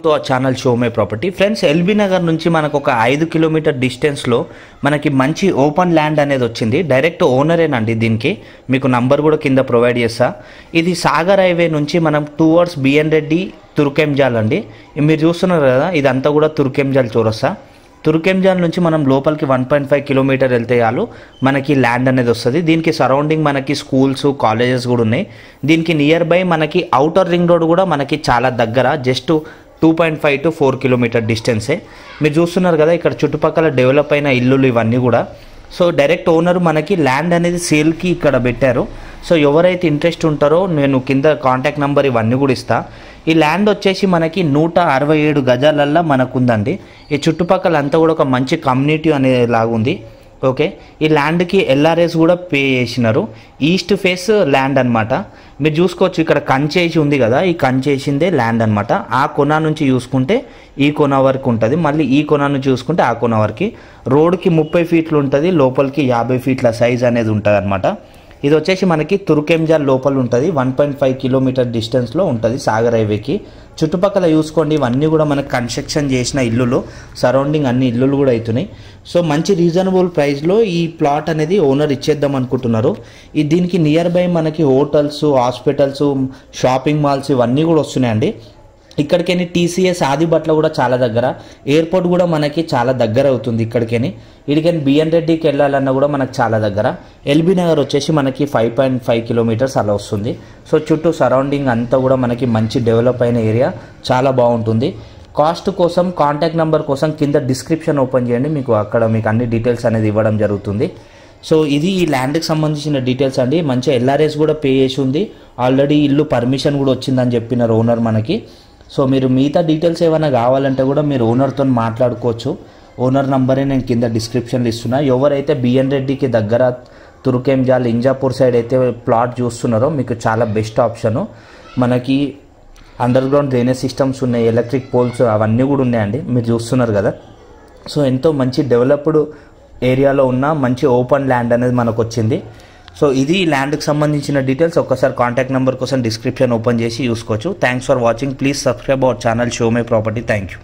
तो channel show మే property friends LB Nagar నుంచి మనకు ఒక 5 కిలోమీటర్ డిస్టెన్స్లో మనకి మంచి ఓపెన్ ల్యాండ్ అనేది వచ్చింది. డైరెక్ట్ ఓనరేనండి. దీనికి మీకు నంబర్ కూడా కింద ప్రొవైడ్ చేస్తా. ఇది సాగర్ హైవే నుంచి మనం టువర్డ్స్ బిఎన్ రెడ్డి తుర్కెంజాల్ అండి. మీరు చూస్తున్నారు కదా, ఇదంతా కూడా తుర్కెంజాల్ చౌరస్తా. తుర్కెంజాల్ నుంచి మనం లోపలికి 1.5 కిలోమీటర్ వెళ్తే చాలు మనకి ల్యాండ్ అనేది వస్తుంది. దీనికి సరౌండింగ్ మనకి స్కూల్స్ కాలేజెస్ కూడా ఉన్నాయి. దీనికి నియర్ బై మనకి అవుటర్ రింగ్ రోడ్ కూడా మనకి చాలా దగ్గర, జస్ట్ 2.5 to 4 కిలోమీటర్ డిస్టెన్సే. మీరు చూస్తున్నారు కదా, ఇక్కడ చుట్టుపక్కల డెవలప్ అయిన ఇల్లులు ఇవన్నీ కూడా. సో డైరెక్ట్ ఓనర్ మనకి ల్యాండ్ అనేది సేల్కి ఇక్కడ పెట్టారు. సో ఎవరైతే ఇంట్రెస్ట్ ఉంటారో నేను కింద కాంటాక్ట్ నెంబర్ ఇవన్నీ కూడా ఇస్తా. ఈ ల్యాండ్ వచ్చేసి మనకి 167 గజాలల్లో మనకు ఉందండి. ఈ చుట్టుపక్కల అంతా కూడా ఒక మంచి కమ్యూనిటీ అనేలాగా ఉంది. ఓకే, ఈ ల్యాండ్కి ఎల్ఆర్ఎస్ కూడా పే చేసినారు. ఈస్ట్ ఫేస్ ల్యాండ్ అనమాట. మీరు చూసుకోవచ్చు, ఇక్కడ కంచేసి ఉంది కదా, ఈ కంచేసిందే ల్యాండ్ అనమాట. ఆ కొన నుంచి చూసుకుంటే ఈ కొన వరకు ఉంటుంది, మళ్ళీ ఈ కొన నుంచి చూసుకుంటే ఆ కొన వరకు. రోడ్కి 30 ఫీట్లు ఉంటుంది, లోపలికి 50 ఫీట్ల సైజ్ అనేది ఉంటుంది అనమాట. ఇది వచ్చేసి మనకి తుర్కెంజాల్ లోపల ఉంటుంది. 1.5 కిలోమీటర్ డిస్టెన్స్లో ఉంటుంది సాగర్ హైవేకి. చుట్టుపక్కల చూసుకోండి, ఇవన్నీ కూడా మనకు కన్స్ట్రక్షన్ చేసిన ఇల్లులు, సరౌండింగ్ అన్ని ఇల్లులు కూడా అవుతున్నాయి. సో మంచి రీజనబుల్ ప్రైస్లో ఈ ప్లాట్ అనేది ఓనర్ ఇచ్చేద్దాం అనుకుంటున్నారు. దీనికి నియర్ బై మనకి హోటల్స్, హాస్పిటల్స్, షాపింగ్ మాల్స్ ఇవన్నీ కూడా వస్తున్నాయండి. ఇక్కడికని టీసీఎస్ ఆదిబట్ల కూడా చాలా దగ్గర, ఎయిర్పోర్ట్ కూడా మనకి చాలా దగ్గర అవుతుంది. ఇక్కడికని బిఎన్ రెడ్డికి వెళ్ళాలన్నా కూడా మనకు చాలా దగ్గర. ఎల్బీ నగర్ వచ్చేసి మనకి 5.5 కిలోమీటర్స్ అలా వస్తుంది. సో చుట్టూ సరౌండింగ్ అంతా కూడా మనకి మంచి డెవలప్ అయిన ఏరియా, చాలా బాగుంటుంది. కాస్ట్ కోసం కాంటాక్ట్ నెంబర్ కోసం కింద డిస్క్రిప్షన్ ఓపెన్ చేయండి, మీకు అక్కడ మీకు అన్ని డీటెయిల్స్ అనేది ఇవ్వడం జరుగుతుంది. సో ఇది ఈ ల్యాండ్కి సంబంధించిన డీటెయిల్స్ అండి. మంచిగా ఎల్ఆర్ఎస్ కూడా పే చేసి ఉంది. ఆల్రెడీ ఇల్లు పర్మిషన్ కూడా వచ్చిందని చెప్పినారు ఓనర్ మనకి. సో మీరు మిగతా డీటెయిల్స్ ఏమైనా కావాలంటే కూడా మీరు ఓనర్తో మాట్లాడుకోవచ్చు. ఓనర్ నంబరే నేను కింద డిస్క్రిప్షన్లో ఇస్తున్నా. ఎవరైతే బిఎన్ రెడ్డికి దగ్గర తుర్కెంజాల్, ఇంజాపూర్ సైడ్ అయితే ప్లాట్ చూస్తున్నారో మీకు చాలా బెస్ట్ ఆప్షను. మనకి అండర్ గ్రౌండ్ డ్రైనేజ్ సిస్టమ్స్ ఉన్నాయి, ఎలక్ట్రిక్ పోల్స్ అవన్నీ కూడా ఉన్నాయండి. మీరు చూస్తున్నారు కదా. సో ఎంతో మంచి డెవలప్డ్ ఏరియాలో ఉన్న మంచి ఓపెన్ ల్యాండ్ అనేది మనకు వచ్చింది. సో ఇది ల్యాండ్కి సంబంధించిన డీటెయిల్స్. ఒక్కసారి కాంటాక్ట్ నెంబర్ కోసం డిస్క్రిప్షన్ ఓపెన్ చేసి చూసుకోవచ్చు. Thanks for watching. Please subscribe our channel show my property. Thank you.